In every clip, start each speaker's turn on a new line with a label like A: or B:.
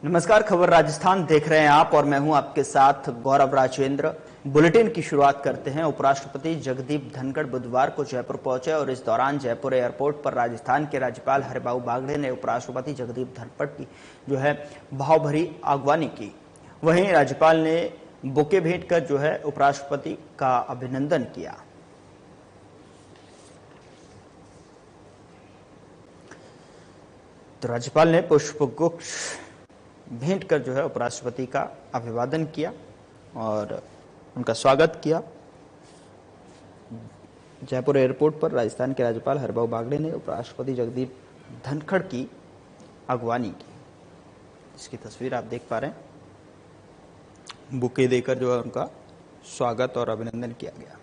A: नमस्कार, खबर राजस्थान देख रहे हैं आप और मैं हूं आपके साथ गौरव राजेंद्र। बुलेटिन की शुरुआत करते हैं। उपराष्ट्रपति जगदीप धनखड़ बुधवार को जयपुर पहुंचे और इस दौरान जयपुर एयरपोर्ट पर राजस्थान के राज्यपाल हरिबाबू बागड़े ने उपराष्ट्रपति जगदीप धनखड़ की भावभरी अगवानी की। वहीं राज्यपाल ने बुके भेंट कर उपराष्ट्रपति का अभिनंदन किया। तो राज्यपाल ने पुष्पगुच्छ भेंट कर उपराष्ट्रपति का अभिवादन किया और उनका स्वागत किया। जयपुर एयरपोर्ट पर राजस्थान के राज्यपाल हरिबाबू बागड़े ने उपराष्ट्रपति जगदीप धनखड़ की अगवानी की। इसकी तस्वीर आप देख पा रहे हैं। बुके देकर उनका स्वागत और अभिनंदन किया गया।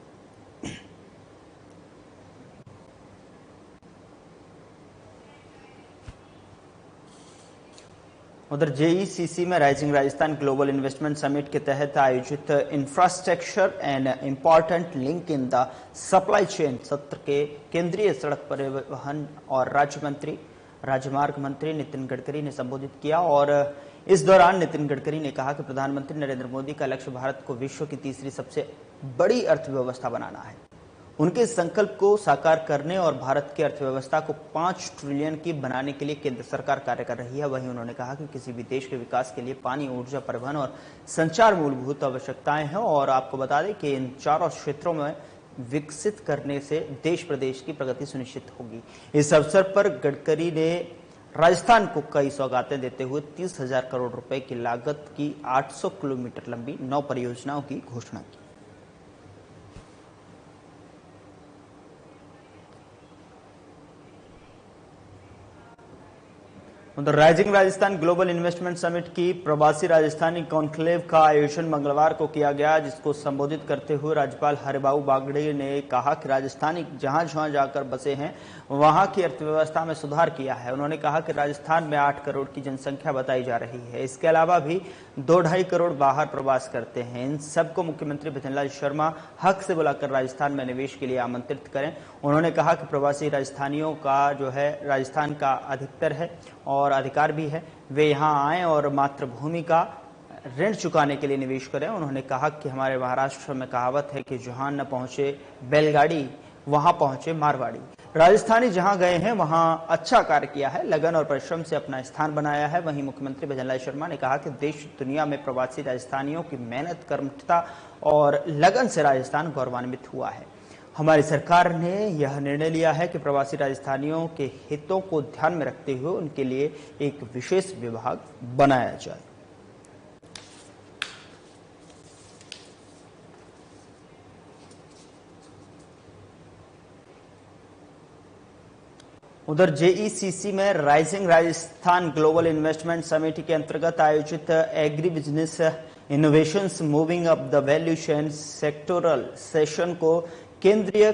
A: उधर जेईसीसी में rising Rajasthan global investment summit के तहत आयोजित infrastructure and important link in the supply chain सत्र के केंद्रीय सड़क परिवहन और राजमार्ग मंत्री नितिन गडकरी ने संबोधित किया। और इस दौरान नितिन गडकरी ने कहा कि प्रधानमंत्री नरेंद्र मोदी का लक्ष्य भारत को विश्व की तीसरी सबसे बड़ी अर्थव्यवस्था बनाना है। उनके संकल्प को साकार करने और भारत की अर्थव्यवस्था को 5 ट्रिलियन की बनाने के लिए केंद्र सरकार कार्य कर रही है। वहीं उन्होंने कहा कि किसी भी देश के विकास के लिए पानी, ऊर्जा, परिवहन और संचार मूलभूत आवश्यकताएं हैं और आपको बता दें कि इन चारों क्षेत्रों में विकसित करने से देश प्रदेश की प्रगति सुनिश्चित होगी। इस अवसर पर गडकरी ने राजस्थान को कई सौगातें देते हुए 30,000 करोड़ रुपए की लागत की 800 किलोमीटर लंबी 9 परियोजनाओं की घोषणा की। उधर rising Rajasthan global investment summit की प्रवासी राजस्थानी कॉन्क्लेव का आयोजन मंगलवार को किया गया, जिसको संबोधित करते हुए राज्यपाल हरिबाबू बागड़े ने कहा कि राजस्थानी जहां जहां जाकर बसे हैं वहां की अर्थव्यवस्था में सुधार किया है। उन्होंने कहा कि राजस्थान में 8 करोड़ की जनसंख्या बताई जा रही है। इसके अलावा भी 2-2.5 करोड़ बाहर प्रवास करते हैं। इन सबको मुख्यमंत्री भजनलाल शर्मा हक से बुलाकर राजस्थान में निवेश के लिए आमंत्रित करें। उन्होंने कहा कि प्रवासी राजस्थानियों का राजस्थान का अधिकतर है और अधिकार भी है, वे यहाँ आएं और मातृभूमि का ऋण चुकाने के लिए निवेश करें। उन्होंने कहा कि हमारे महाराष्ट्र में कहावत है कि जहां न पहुंचे बैलगाड़ी वहां पहुंचे मारवाड़ी। राजस्थानी जहां गए हैं वहां अच्छा कार्य किया है, लगन और परिश्रम से अपना स्थान बनाया है। वहीं मुख्यमंत्री भजनलाल शर्मा ने कहा कि देश दुनिया में प्रवासी राजस्थानियों की मेहनत, कर्मठता और लगन से राजस्थान गौरवान्वित हुआ है। हमारी सरकार ने यह निर्णय लिया है कि प्रवासी राजस्थानियों के हितों को ध्यान में रखते हुए उनके लिए एक विशेष विभाग बनाया जाए। उधर जेईसीसी में rising Rajasthan global investment summit के अंतर्गत आयोजित agri business innovations moving up the value chain sectoral session को केंद्रीय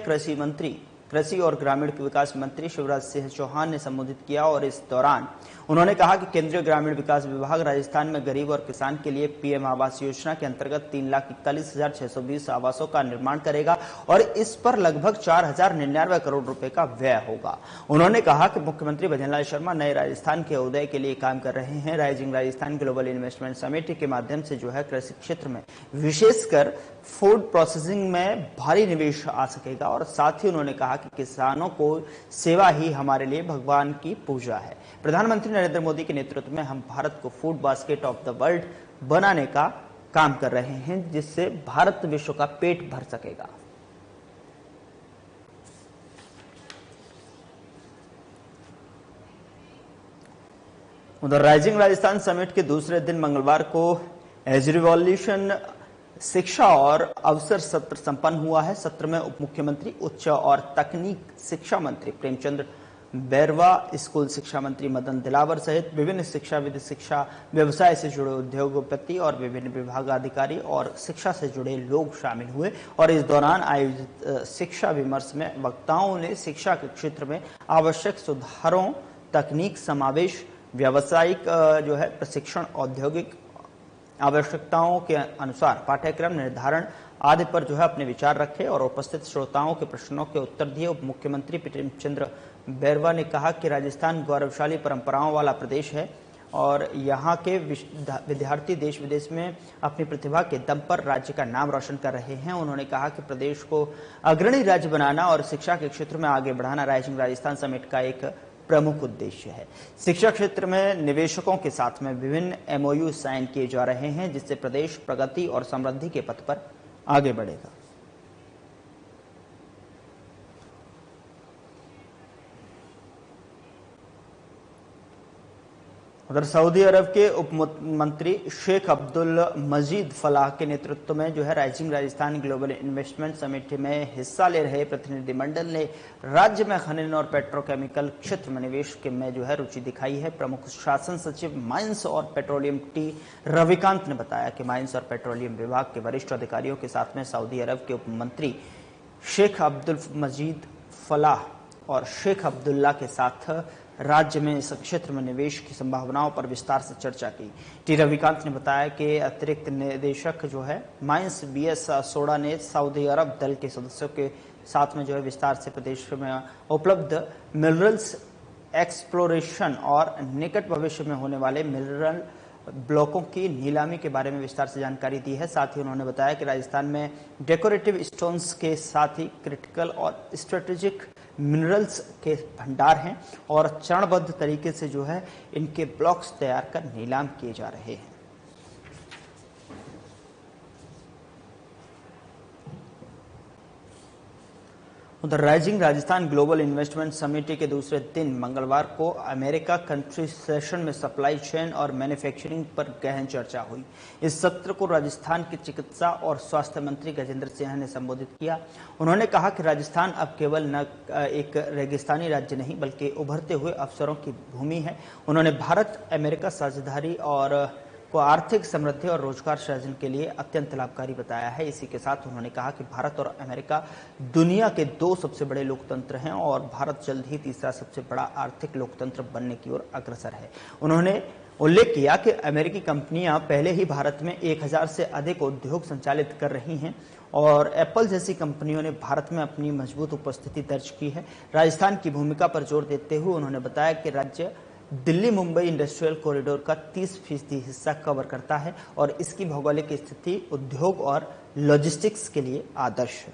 A: कृषि और ग्रामीण विकास मंत्री शिवराज सिंह चौहान ने संबोधित किया। और इस दौरान उन्होंने कहा कि केंद्रीय ग्रामीण विकास विभाग राजस्थान में गरीब और किसान के लिए पीएम आवास योजना के अंतर्गत 3,41,620 आवासों का निर्माण करेगा और इस पर लगभग 4,099 करोड़ रुपए का व्यय होगा। उन्होंने कहा कि मुख्यमंत्री भजनलाल शर्मा नए राजस्थान के उदय के लिए काम कर रहे हैं। Rising Rajasthan global investment summit के माध्यम से कृषि क्षेत्र में विशेषकर फूड प्रोसेसिंग में भारी निवेश आ सकेगा। और साथ ही उन्होंने कहा कि किसानों को सेवा ही हमारे लिए भगवान की पूजा है। प्रधानमंत्री नरेंद्र मोदी के नेतृत्व में हम भारत को food basket of the world बनाने का काम कर रहे हैं, जिससे भारत विश्व का पेट भर सकेगा। उधर राइजिंग राजस्थान समिट के दूसरे दिन मंगलवार को एज रिवॉल्यूशन शिक्षा और अवसर सत्र संपन्न हुआ है। सत्र में उप मुख्यमंत्री, उच्च और तकनीक शिक्षा मंत्री प्रेमचंद बैरवा, स्कूल शिक्षा मंत्री मदन दिलावर सहित विभिन्न शिक्षाविद, शिक्षा व्यवसाय से जुड़े उद्योगपति और विभिन्न विभागाधिकारी और शिक्षा से जुड़े लोग शामिल हुए। और इस दौरान आयोजित शिक्षा विमर्श में वक्ताओं ने शिक्षा के क्षेत्र में आवश्यक सुधारों, तकनीक समावेश, व्यावसायिक प्रशिक्षण, औद्योगिक आवश्यकताओं के अनुसार पाठ्यक्रम निर्धारण आदि पर अपने विचार रखे और उपस्थित श्रोताओं के प्रश्नों के उत्तर दिए। उप मुख्यमंत्री प्रेमचंद बैरवा ने कहा कि राजस्थान गौरवशाली परंपराओं वाला प्रदेश है और यहाँ के विद्यार्थी देश विदेश में अपनी प्रतिभा के दम पर राज्य का नाम रोशन कर रहे हैं। उन्होंने कहा कि प्रदेश को अग्रणी राज्य बनाना और शिक्षा के क्षेत्र में आगे बढ़ाना राइजिंग राजस्थान समिट का एक प्रमुख उद्देश्य है। शिक्षा क्षेत्र में निवेशकों के साथ में विभिन्न एमओयू साइन किए जा रहे हैं, जिससे प्रदेश प्रगति और समृद्धि के पथ पर आगे बढ़ेगा। उधर सऊदी अरब के उप मंत्री शेख अब्दुल मजीद फलाह के नेतृत्व में जो है rising Rajasthan global investment summit में हिस्सा ले रहे प्रतिनिधिमंडल ने राज्य में खनन और पेट्रोकेमिकल क्षेत्र में निवेश के में जो है रुचि दिखाई है। प्रमुख शासन सचिव माइंस और पेट्रोलियम टी रविकांत ने बताया कि माइंस और पेट्रोलियम विभाग के वरिष्ठ अधिकारियों के साथ में सऊदी अरब के उप मंत्री शेख अब्दुल मजीद फलाह और शेख अब्दुल्ला के साथ राज्य में इस क्षेत्र में निवेश की संभावनाओं पर विस्तार से चर्चा की। टी रविकांत ने बताया कि अतिरिक्त निदेशक जो है माइंस बीएस सोडा ने सऊदी अरब दल के सदस्यों के साथ में जो है विस्तार से प्रदेश में उपलब्ध मिनरल्स एक्सप्लोरेशन और निकट भविष्य में होने वाले मिनरल ब्लॉकों की नीलामी के बारे में विस्तार से जानकारी दी है। साथ ही उन्होंने बताया कि राजस्थान में डेकोरेटिव स्टोन्स के साथ ही क्रिटिकल और स्ट्रेटेजिक मिनरल्स के भंडार हैं और चरणबद्ध तरीके से जो है इनके ब्लॉक्स तैयार कर नीलाम किए जा रहे हैं। उधर rising Rajasthan global investment summit के दूसरे दिन मंगलवार को अमेरिका कंट्री सेशन में सप्लाई चेन और मैन्युफैक्चरिंग पर गहन चर्चा हुई। इस सत्र को राजस्थान के चिकित्सा और स्वास्थ्य मंत्री गजेंद्र सिंह ने संबोधित किया। उन्होंने कहा कि राजस्थान अब केवल न एक रेगिस्तानी राज्य नहीं बल्कि उभरते हुए अवसरों की भूमि है। उन्होंने भारत अमेरिका साझेदारी और को आर्थिक समृद्धि और रोजगार सृजन के लिए अत्यंत लाभकारी बताया है। इसी के साथ उन्होंने कहा कि भारत और अमेरिका दुनिया के दो सबसे बड़े लोकतंत्र हैं और भारत जल्द ही तीसरा सबसे बड़ा आर्थिक लोकतंत्र बनने की ओर अग्रसर है। उन्होंने उल्लेख किया कि अमेरिकी कंपनियां पहले ही भारत में 1000 से अधिक उद्योग संचालित कर रही हैं और एप्पल जैसी कंपनियों ने भारत में अपनी मजबूत उपस्थिति दर्ज की है। राजस्थान की भूमिका पर जोर देते हुए उन्होंने बताया कि राज्य दिल्ली मुंबई इंडस्ट्रियल कॉरिडोर का 30% हिस्सा कवर करता है और इसकी भौगोलिक स्थिति उद्योग और लॉजिस्टिक्स के लिए आदर्श है।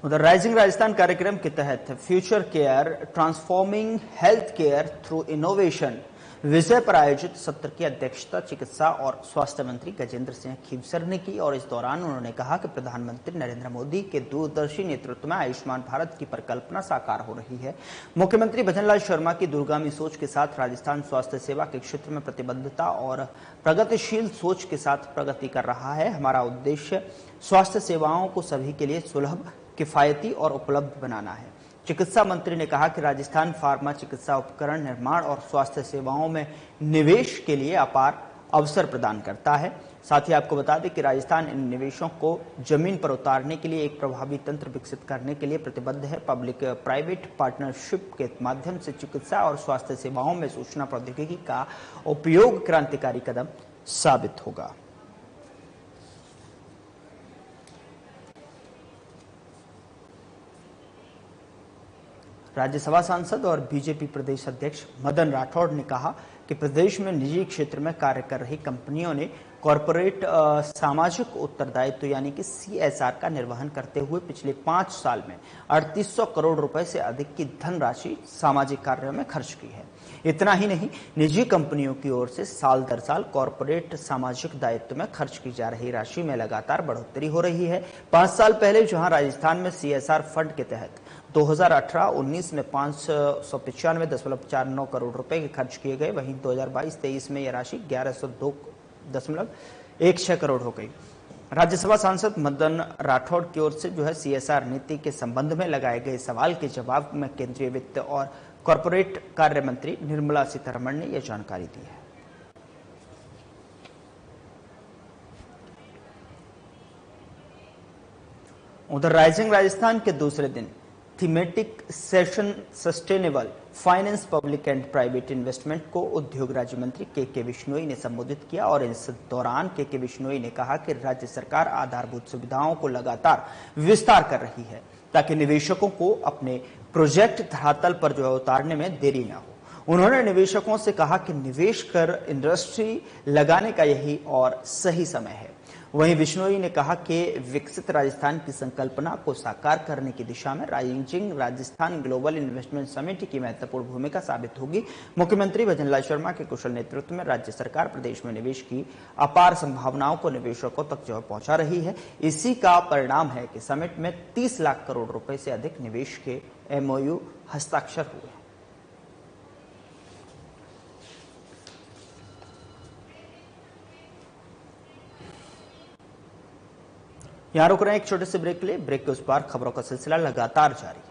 A: उधर राइजिंग राजस्थान कार्यक्रम के तहत future care transforming health care through innovation विषय पर आयोजित सत्र की अध्यक्षता चिकित्सा और स्वास्थ्य मंत्री गजेंद्र सिंह खीवसर ने की और इस दौरान उन्होंने कहा कि प्रधानमंत्री नरेंद्र मोदी के दूरदर्शी नेतृत्व में आयुष्मान भारत की परिकल्पना साकार हो रही है। मुख्यमंत्री भजनलाल शर्मा की दूरगामी सोच के साथ राजस्थान स्वास्थ्य सेवा के क्षेत्र में प्रतिबद्धता और प्रगतिशील सोच के साथ प्रगति कर रहा है। हमारा उद्देश्य स्वास्थ्य सेवाओं को सभी के लिए सुलभ, किफायती और उपलब्ध बनाना है। चिकित्सा मंत्री ने कहा कि राजस्थान फार्मा चिकित्सा उपकरण निर्माण और स्वास्थ्य सेवाओं में निवेश के लिए अपार अवसर प्रदान करता है। साथ ही आपको बता दें कि राजस्थान इन निवेशों को जमीन पर उतारने के लिए एक प्रभावी तंत्र विकसित करने के लिए प्रतिबद्ध है। पब्लिक प्राइवेट पार्टनरशिप के माध्यम से चिकित्सा और स्वास्थ्य सेवाओं में सूचना प्रौद्योगिकी का उपयोग क्रांतिकारी कदम साबित होगा। राज्यसभा सांसद और बीजेपी प्रदेश अध्यक्ष मदन राठौड़ ने कहा कि प्रदेश में निजी क्षेत्र में कार्य कर रही कंपनियों ने कॉरपोरेट सामाजिक उत्तरदायित्व यानी कि CSR का निर्वहन करते हुए पिछले 5 साल में 3800 करोड़ रुपए से अधिक की धनराशि सामाजिक कार्यों में खर्च की है। इतना ही नहीं, निजी कंपनियों की ओर से साल दर साल कॉरपोरेट सामाजिक दायित्व में खर्च की जा रही राशि में लगातार बढ़ोतरी हो रही है। 5 साल पहले जहां राजस्थान में CSR फंड के तहत 2018-19 में 595.49 करोड़ रुपए के खर्च किए गए, वहीं 2022-23 में यह राशि 1102.16 करोड़ हो गई। राज्यसभा सांसद मदन राठौड़ की ओर से जो है CSR नीति के संबंध में लगाए गए सवाल के जवाब में केंद्रीय वित्त और कॉरपोरेट कार्य मंत्री निर्मला सीतारमण ने यह जानकारी दी है। उधर राइजिंग राजस्थान के दूसरे दिन thematic session sustainable finance public and private investment को उद्योग राज्य मंत्री के बिश्नोई ने संबोधित किया और इस दौरान के बिश्नोई ने कहा कि राज्य सरकार आधारभूत सुविधाओं को लगातार विस्तार कर रही है ताकि निवेशकों को अपने प्रोजेक्ट धरातल पर जो है उतारने में देरी न हो। उन्होंने निवेशकों से कहा कि निवेश कर इंडस्ट्री लगाने का यही और सही समय है। वहीं बिश्नोई ने कहा कि विकसित राजस्थान की संकल्पना को साकार करने की दिशा में rising Rajasthan global investment summit की महत्वपूर्ण भूमिका साबित होगी। मुख्यमंत्री भजनलाल शर्मा के कुशल नेतृत्व में राज्य सरकार प्रदेश में निवेश की अपार संभावनाओं को निवेशकों तक जो पहुंचा रही है। इसी का परिणाम है कि समिट में 30 लाख करोड़ रुपए से अधिक निवेश के MOU हस्ताक्षर हुए। यहां रुक रहे हैं एक छोटे से ब्रेक के लिए। ब्रेक के उस पार खबरों का सिलसिला लगातार जारी है।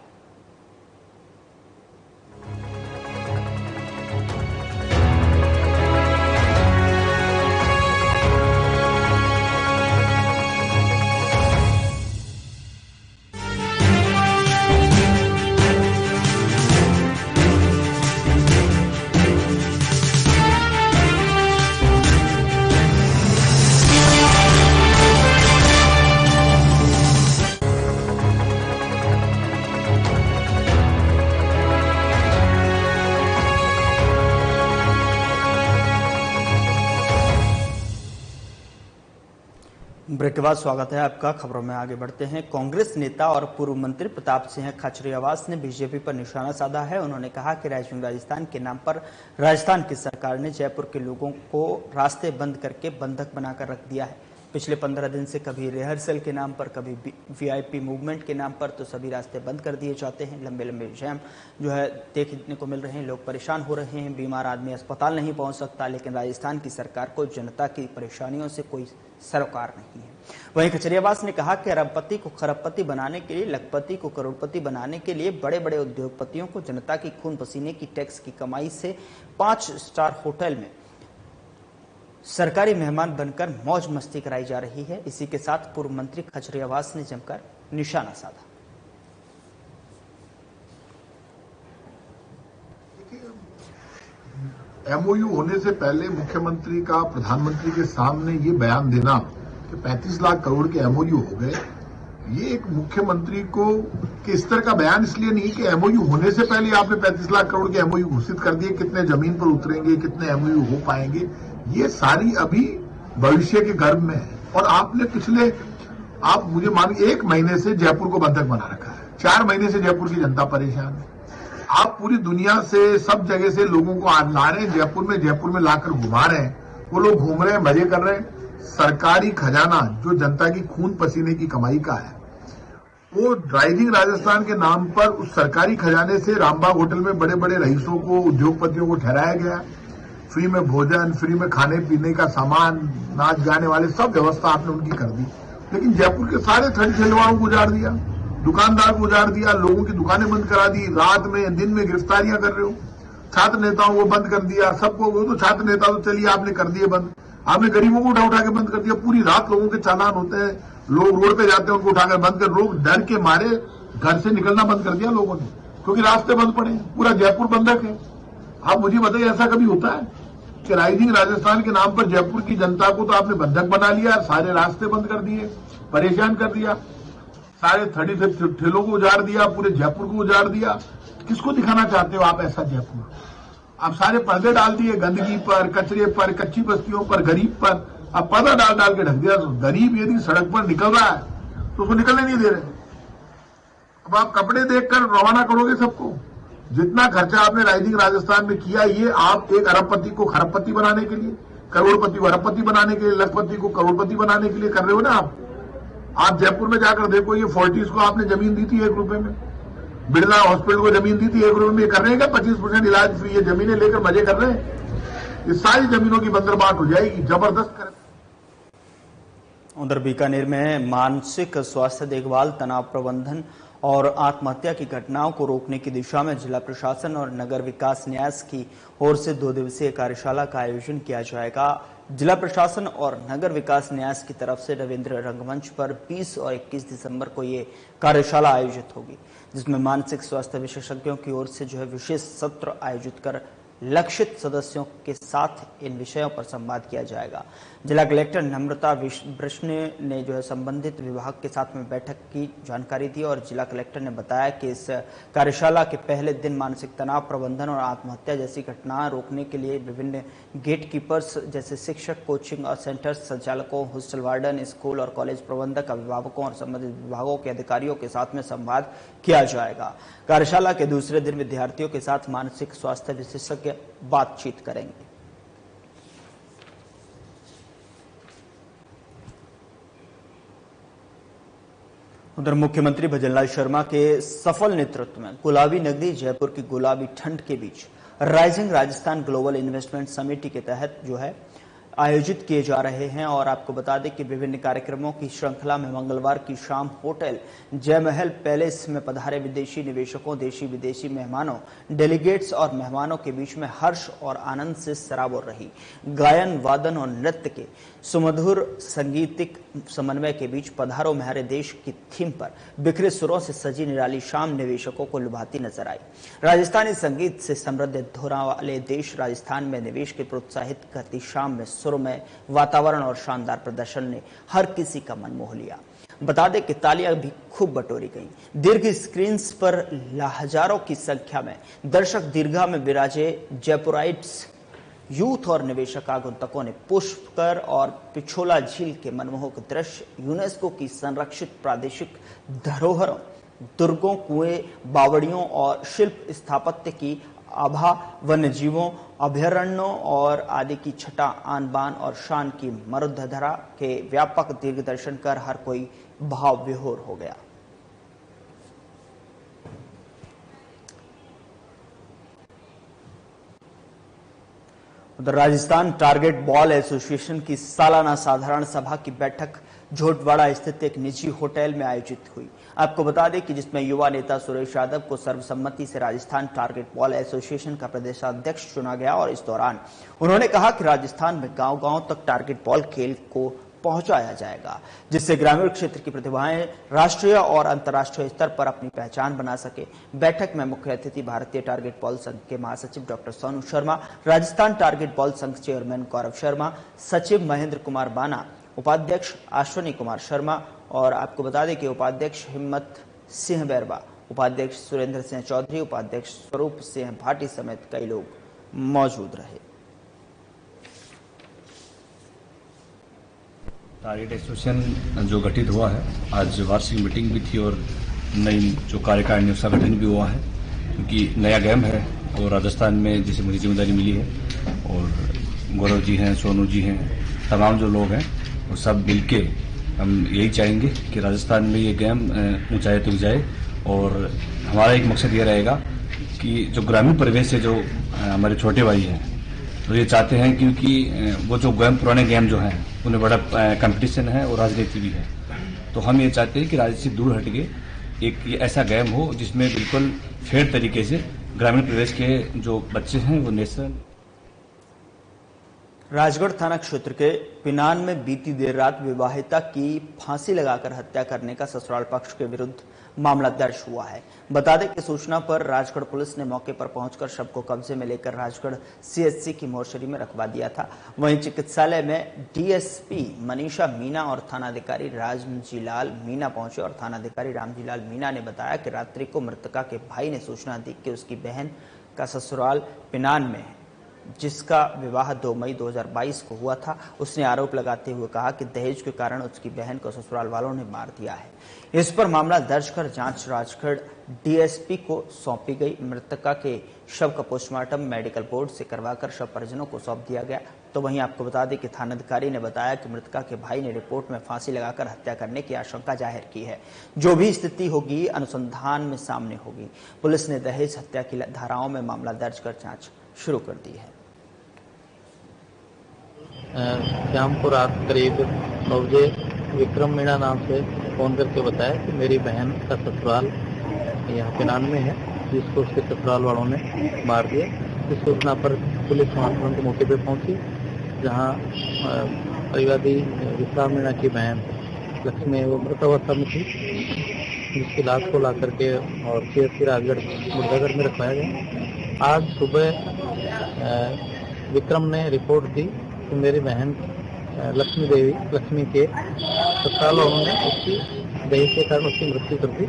A: ब्रेक के बाद स्वागत है आपका। खबरों में आगे बढ़ते हैं। कांग्रेस नेता और पूर्व मंत्री प्रताप सिंह खाचरियावास ने बीजेपी पर निशाना साधा है। उन्होंने कहा कि राइजिंग राजस्थान के नाम पर राजस्थान की सरकार ने जयपुर के लोगों को रास्ते बंद करके बंधक बनाकर रख दिया है। पिछले 15 दिन से कभी रिहर्सल के नाम पर, कभी VIP मूवमेंट के नाम पर तो सभी रास्ते बंद कर दिए जाते हैं। लंबे लंबे जैम जो है देखने को मिल रहे हैं। लोग परेशान हो रहे हैं। बीमार आदमी अस्पताल नहीं पहुंच सकता। लेकिन राजस्थान की सरकार को जनता की परेशानियों से कोई सरोकार नहीं है। वहीं खाचरियावास ने कहा कि अरबपति को खरबपति बनाने के लिए, लखपति को करोड़पति बनाने के लिए बड़े बड़े उद्योगपतियों को जनता की खून पसीने की टैक्स की कमाई से 5 स्टार होटल में सरकारी मेहमान बनकर मौज मस्ती कराई जा रही है। इसी के साथ पूर्व मंत्री खाचरियावास ने जमकर निशाना साधा।
B: MOU होने से पहले मुख्यमंत्री का प्रधानमंत्री के सामने ये बयान देना कि 35 लाख करोड़ के MOU हो गए, ये एक मुख्यमंत्री को कि इस तरह का बयान इसलिए नहीं कि MOU होने से पहले आपने 35 लाख करोड़ के MOU घोषित कर दिए, कितने जमीन पर उतरेंगे, कितने MOU हो पाएंगे, ये सारी अभी भविष्य के गर्भ में है। और आपने पिछले, आप मुझे मानिए 1 महीने से जयपुर को बंधक बना रखा है। 4 महीने से जयपुर की जनता परेशान है। आप पूरी दुनिया से, सब जगह से लोगों को ला रहे हैं जयपुर में लाकर घुमा रहे हैं। वो लोग घूम रहे हैं, मजे कर रहे हैं। सरकारी खजाना जो जनता की खून पसीने की कमाई का है, वो राइजिंग राजस्थान के नाम पर उस सरकारी खजाने से रामबाग होटल में बड़े बड़े रईसों को, उद्योगपतियों को ठहराया गया। फ्री में भोजन, फ्री में खाने पीने का सामान, नाच गाने वाले सब व्यवस्था आपने उनकी कर दी। लेकिन जयपुर के सारे ठेलेवालों को उजाड़ दिया, दुकानदार को उजाड़ दिया, लोगों की दुकानें बंद करा दी। रात में, दिन में गिरफ्तारियां कर रहे हो। छात्र नेताओं को बंद कर दिया, सबको। वो तो छात्र नेता तो चलिए आपने कर दिए बंद, आपने गरीबों को उठा उठा के बंद कर दिया। पूरी रात लोगों के चालान होते हैं, लोग रोड पे जाते हैं, उनको उठाकर बंद कर, लोग डर के मारे घर से निकलना बंद कर दिया लोगों ने, क्योंकि रास्ते बंद पड़े। पूरा जयपुर बंधक है। आप मुझे बताइए, ऐसा कभी होता है कि राइजिंग राजस्थान के नाम पर जयपुर की जनता को तो आपने बंधक बना लिया, सारे रास्ते बंद कर दिए, परेशान कर दिया, सारे 30 ठेलों को उजाड़ दिया, पूरे जयपुर को उजाड़ दिया। किसको दिखाना चाहते हो आप ऐसा जयपुर? आप सारे पर्दे डाल दिए गंदगी पर, कचरे पर, कच्ची बस्तियों पर, गरीब पर। अब पर्दा डाल डाल के ढक दिया। तो गरीब यदि सड़क पर निकल रहा है तो उसको निकलने नहीं दे रहे। अब आप कपड़े देखकर रवाना करोगे सबको। जितना खर्चा आपने राइजिंग राजस्थान में किया, ये आप एक अरबपति को खरबपति बनाने के लिए, करोड़पति को अरबपति बनाने के लिए, लखपति को करोड़पति बनाने के लिए कर रहे हो ना आप जयपुर में जाकर देखो, ये फोर्टिस को आपने जमीन दी थी 1 रुपए में, बिरला हॉस्पिटल को जमीन दी थी 1 रुपए में। कर रहे हैं क्या 25% इलाज फ्री? ये जमीनें लेकर मजे कर रहे हैं। ये सारी जमीनों की बंदरबाट हो जाएगी, जबरदस्त कर।
A: उधर बीकानेर में मानसिक स्वास्थ्य देखभाल, तनाव प्रबंधन और आत्महत्या की घटनाओं को रोकने की दिशा में जिला प्रशासन और नगर विकास न्यास की ओर से 2 दिवसीय कार्यशाला का आयोजन किया जाएगा। जिला प्रशासन और नगर विकास न्यास की तरफ से रविंद्र रंगमंच पर 20 और 21 दिसंबर को ये कार्यशाला आयोजित होगी, जिसमें मानसिक स्वास्थ्य विशेषज्ञों की ओर से विशेष सत्र आयोजित कर लक्षित सदस्यों के साथ इन विषयों पर संवाद किया जाएगा। जिला कलेक्टर नम्रता वृष्ण ने संबंधित विभाग के साथ में बैठक की जानकारी दी और जिला कलेक्टर ने बताया कि इस कार्यशाला के पहले दिन मानसिक तनाव प्रबंधन और आत्महत्या जैसी घटनाएं रोकने के लिए विभिन्न गेट कीपर्स जैसे शिक्षक, कोचिंग और सेंटर संचालकों, हॉस्टल वार्डन, स्कूल और कॉलेज प्रबंधक, अभिभावकों और संबंधित विभागों के अधिकारियों के साथ में संवाद किया जाएगा। कार्यशाला के दूसरे दिन विद्यार्थियों के साथ मानसिक स्वास्थ्य विशेषज्ञ बातचीत करेंगे। उधर मुख्यमंत्री भजनलाल शर्मा के सफल नेतृत्व में गुलाबी नगरी जयपुर की गुलाबी ठंड के बीच राइजिंग राजस्थान ग्लोबल इन्वेस्टमेंट समिति के तहत आयोजित किए जा रहे हैं। और आपको बता दें कि विभिन्न कार्यक्रमों की श्रृंखला में मंगलवार की शाम होटल जयमहल पैलेस में पधारे विदेशी निवेशकों, देशी विदेशी मेहमानों, डेलीगेट्स और मेहमानों के बीच में हर्ष और आनंद से सराबोर रही। गायन, वादन और नृत्य के सुमधुर संगीतिक समन्वय के बीच पधारो म्यारे देश की थीम पर बिखरे सुरों से सजी निराली शाम निवेशकों को लुभाती नजर आई। राजस्थानी संगीत से समृद्ध धुरा वाले देश राजस्थान में निवेश के प्रोत्साहित करती शाम में सुरमय वातावरण और शानदार प्रदर्शन ने हर किसी का मन मोह लिया। बता दें कि तालियां भी खूब बटोरी गईं। दीर्घ स्क्रीन्स पर हजारों की संख्या में दर्शक दीर्घा में विराजे जयपुराइट्स यूथ और निवेशक आगंतुकों ने पुष्कर और पिछोला झील के मनमोहक दृश्य, यूनेस्को की संरक्षित प्रादेशिक धरोहरों, दुर्गों, कुएं, बावड़ियों और शिल्प स्थापत्य की आभा, वन्य जीवों, अभयारण्यों और आदि की छटा, आन बान और शान की मरुधरा के व्यापक दीर्घ दर्शन कर हर कोई भाव विभोर हो गया। उधर राजस्थान टारगेट बॉल एसोसिएशन की सालाना साधारण सभा की बैठक झोटवाड़ा स्थित एक निजी होटल में आयोजित हुई। आपको बता दें कि जिसमें युवा नेता सुरेश यादव को सर्वसम्मति से राजस्थान टारगेट बॉल एसोसिएशन का प्रदेशाध्यक्ष चुना गया और इस दौरान उन्होंने कहा कि राजस्थान में गांव-गांव तक टारगेट बॉल खेल को पहुंचाया जाएगा, जिससे ग्रामीण क्षेत्र की प्रतिभाएं राष्ट्रीय और अंतर्राष्ट्रीय स्तर पर अपनी पहचान बना सके। बैठक में मुख्य अतिथि भारतीय टारगेट बॉल संघ के महासचिव doctor Sonu Sharma, Rajasthan target ball संघ चेयरमैन गौरव शर्मा, सचिव महेंद्र कुमार बाना, उपाध्यक्ष अश्विनी कुमार शर्मा और आपको बता दें कि उपाध्यक्ष हिम्मत सिंह बैरवा, उपाध्यक्ष सुरेंद्र सिंह चौधरी, उपाध्यक्ष स्वरूप सिंह भाटी समेत कई लोग मौजूद रहे।
C: टारगेट एसोसिएशन जो गठित हुआ है, आज वार्षिक मीटिंग भी थी और नई जो कार्यकारिणी उसका गठन भी हुआ है, क्योंकि नया गेम है और राजस्थान में जैसे मुझे जिम्मेदारी मिली है और गौरव जी हैं, सोनू जी हैं, तमाम जो लोग हैं वो सब मिलके हम यही चाहेंगे कि राजस्थान में ये गेम ऊंचाई तक जाए। और हमारा एक मकसद ये रहेगा कि जो ग्रामीण परिवेश से जो हमारे छोटे भाई हैं तो ये चाहते हैं, क्योंकि वो जो गेम पुराने गेम जो हैं उन्हें बड़ा कंपटीशन है और राजनीति भी है, तो हम ये चाहते हैं कि राजनीति से दूर हट के एक ऐसा गेम हो जिसमें बिल्कुल फेयर तरीके से ग्रामीण प्रदेश के जो बच्चे हैं वो नेशनल।
A: राजगढ़ थाना क्षेत्र के पिनान में बीती देर रात विवाहिता की फांसी लगाकर हत्या करने का ससुराल पक्ष के विरुद्ध मामला दर्ज हुआ है। बता दें कि सूचना पर राजगढ़ पुलिस ने मौके पर पहुंचकर शव को कब्जे में लेकर राजगढ़ सीएचसी की मोर्चरी में रखवा दिया था। वहीं चिकित्सालय में डीएसपी मनीषा मीना और थानाधिकारी रामजीलाल मीना पहुंचे और थानाधिकारी रामजीलाल मीना ने बताया कि रात्रि को मृतका के भाई ने सूचना दी कि उसकी बहन का ससुराल पिनान में है, जिसका विवाह 2 मई 2022 को हुआ था। उसने आरोप लगाते हुए कहा कि दहेज के कारण उसकी बहन को ससुराल वालों ने मार दिया है। इस पर मामला दर्ज कर जांच राजगढ़ डीएसपी को सौंपी गई। मृतका के शव का पोस्टमार्टम मेडिकल बोर्ड से करवाकर शव परिजनों को सौंप दिया गया। तो वहीं आपको बता दें कि थानाधिकारी ने बताया कि मृतका के भाई ने रिपोर्ट में फांसी लगाकर हत्या करने की आशंका जाहिर की है। जो भी स्थिति होगी अनुसंधान में सामने होगी। पुलिस ने दहेज हत्या की धाराओं में मामला दर्ज कर जांच शुरू कर दी है।
D: शाम को रात करीब 9 बजे विक्रम मीणा नाम से फोन करके बताया कि मेरी बहन का ससुराल यहाँ पिनान में है, जिसको उसके ससुराल वालों ने मार दिया। इस सूचना पर पुलिस तुरंत मौके पर पहुंची जहाँ परिवादी विश्राम मीणा की बहन लक्ष्मी वो मृत अवस्था में थी, जिसकी लाश को ला करके और CSP राजगढ़ मुर्दागढ़ में रखवाया गया। आज सुबह विक्रम ने रिपोर्ट दी कि मेरी बहन लक्ष्मी के तत्काल उन्होंने उसकी दहेज के कारण उसकी मृत्यु कर दी।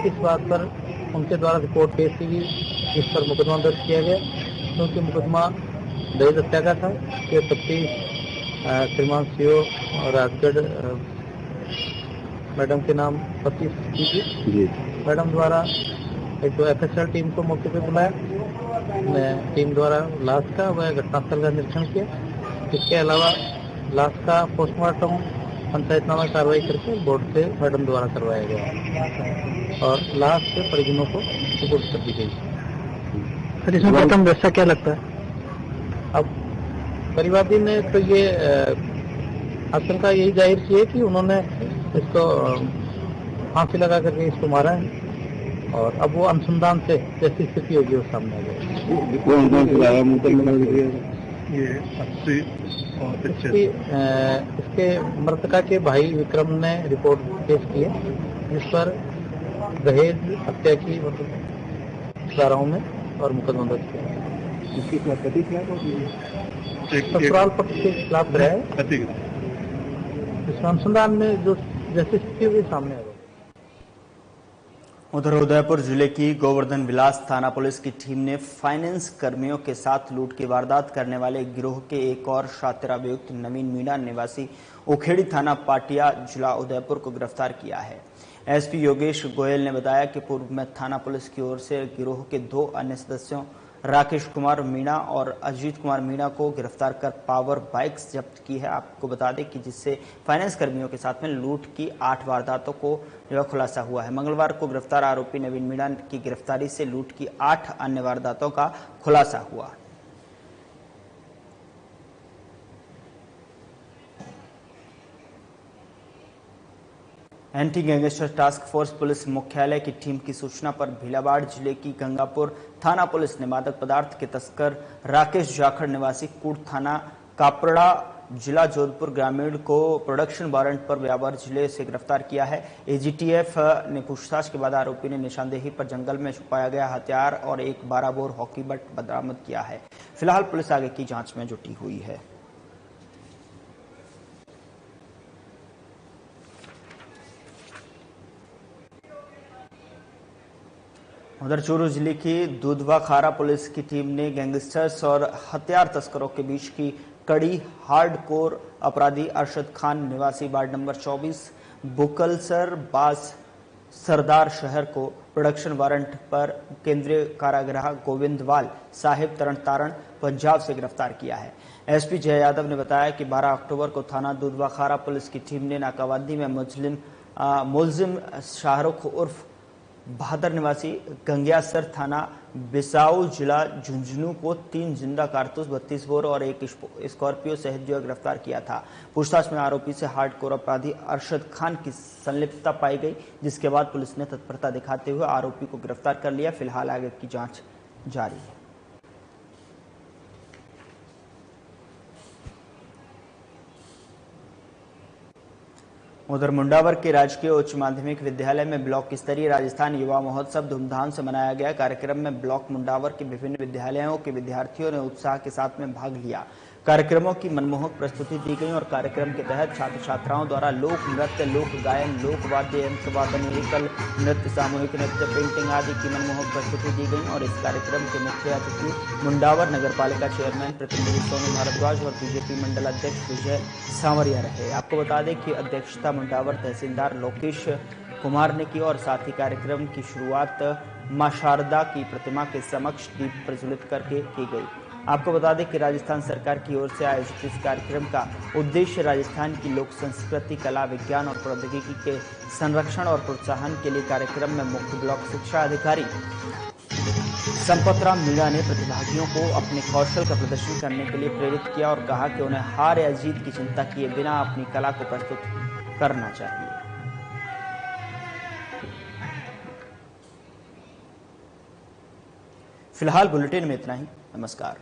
D: इस बात पर उनके द्वारा रिपोर्ट पेश की गई, जिस पर मुकदमा दर्ज किया गया, क्योंकि मुकदमा दहेज हत्या का था। ये तफ्तीश श्रीमान CO राजगढ़ मैडम के नाम तफ्तीश की थी। मैडम द्वारा एक तो FSL टीम को मौके पे बुलाया, टीम द्वारा लाश का व घटनास्थल का निरीक्षण किया। इसके अलावा लाश का पोस्टमार्टम पंचायतनामा कार्रवाई करके बोर्ड से मैडम द्वारा करवाया गया और लाश के परिजनों को सुपुर्द कर दी गई। सर, इसमें प्रथम दृष्टया क्या लगता है? अब परिवादी ने तो ये आशंका यही जाहिर की है कि उन्होंने इसको फांसी लगा करके इसको मारा है और अब वो अनुसंधान से जैसी स्थिति होगी वो सामने आ जाएगी। इसके मृतका के भाई विक्रम ने रिपोर्ट पेश की है, जिस पर दहेज हत्या की धाराओं में और मुकदमा दर्ज किया। ससुराल पक्ष के खिलाफ है, इसमें अनुसंधान में जो जैसी स्थिति हुई सामने आएगा।
A: उधर उदयपुर जिले की गोवर्धन विलास थाना पुलिस की टीम ने फाइनेंस कर्मियों के साथ लूट की वारदात करने वाले गिरोह के एक और शातिर अभियुक्त नवीन मीणा निवासी उखेड़ी थाना पाटिया जिला उदयपुर को गिरफ्तार किया है। SP योगेश गोयल ने बताया कि पूर्व में थाना पुलिस की ओर से गिरोह के 2 अन्य सदस्यों राकेश कुमार मीणा और अजीत कुमार मीणा को गिरफ्तार कर पावर बाइक्स जब्त की है। आपको बता दें कि जिससे फाइनेंस कर्मियों के साथ में लूट की 8 वारदातों को खुलासा हुआ है। मंगलवार को गिरफ्तार आरोपी नवीन मीणा की गिरफ्तारी से लूट की 8 अन्य वारदातों का खुलासा हुआ। Anti gangster task force police मुख्यालय की टीम की सूचना पर भीलावाड़ जिले की गंगापुर थाना पुलिस ने मादक पदार्थ के तस्कर राकेश जाखड़ निवासी कूट थाना कापड़ा जिला जोधपुर ग्रामीण को प्रोडक्शन वारंट पर ब्यावर जिले से गिरफ्तार किया है। AGTF ने पूछताछ के बाद आरोपी ने निशानदेही पर जंगल में छुपाया गया हथियार और एक 12 बोर हॉकी बट बरामद किया है। फिलहाल पुलिस आगे की जांच में जुटी हुई है। उधर चूरू जिले की दुधवा खारा पुलिस की टीम ने गैंगस्टर्स और हथियार तस्करों के बीच की कड़ी हार्डकोर अपराधी अरशद खान निवासी वार्ड नंबर 24 बुकलसर बास सरदार शहर को प्रोडक्शन वारंट पर केंद्रीय कारागृह गोविंदवाल साहिब तरन पंजाब से गिरफ्तार किया है। SP जय यादव ने बताया कि 12 अक्टूबर को थाना दुधवा खारा पुलिस की टीम ने नाकाबंदी में मुलजिम शाहरुख उर्फ बहादुर निवासी गंगियासर थाना बिसाऊ जिला झुंझुनू को 3 जिंदा कारतूस 32 बोर और एक स्कॉर्पियो सहित जो गिरफ्तार किया था। पूछताछ में आरोपी से हार्डकोर अपराधी अरशद खान की संलिप्तता पाई गई, जिसके बाद पुलिस ने तत्परता दिखाते हुए आरोपी को गिरफ्तार कर लिया। फिलहाल आगे की जांच जारी है। उधर मुंडावर के राजकीय उच्च माध्यमिक विद्यालय में ब्लॉक स्तरीय राजस्थान युवा महोत्सव धूमधाम से मनाया गया। कार्यक्रम में ब्लॉक मुंडावर के विभिन्न विद्यालयों के विद्यार्थियों ने उत्साह के साथ में भाग लिया। कार्यक्रमों की मनमोहक प्रस्तुति दी गई और कार्यक्रम के तहत छात्र छात्राओं द्वारा लोक नृत्य, लोक गायन, लोक वाद्य यंत्र वादन, एकल नृत्य, सामूहिक नृत्य, पेंटिंग आदि की मनमोहक प्रस्तुति दी गई और इस कार्यक्रम के मुख्य अतिथि मुंडावर नगर पालिका चेयरमैन प्रतिनिधि सोनू भारद्वाज और BJP मंडल अध्यक्ष विजय सांवरिया रहे। आपको बता दें कि अध्यक्षता मुंडावर तहसीलदार लोकेश कुमार ने की और साथ ही कार्यक्रम की शुरुआत मां शारदा की प्रतिमा के समक्ष दीप प्रज्वलित करके की गई। आपको बता दें कि राजस्थान सरकार की ओर से आयोजित इस कार्यक्रम का उद्देश्य राजस्थान की लोक संस्कृति, कला, विज्ञान और प्रौद्योगिकी के संरक्षण और प्रोत्साहन के लिए कार्यक्रम में मुख्य ब्लॉक शिक्षा अधिकारी संपतराम मीणा ने प्रतिभागियों को अपने कौशल का प्रदर्शन करने के लिए प्रेरित किया और कहा कि उन्हें हार या जीत की चिंता किए बिना अपनी कला को प्रस्तुत करना चाहिए। फिलहाल बुलेटिन में इतना ही। नमस्कार।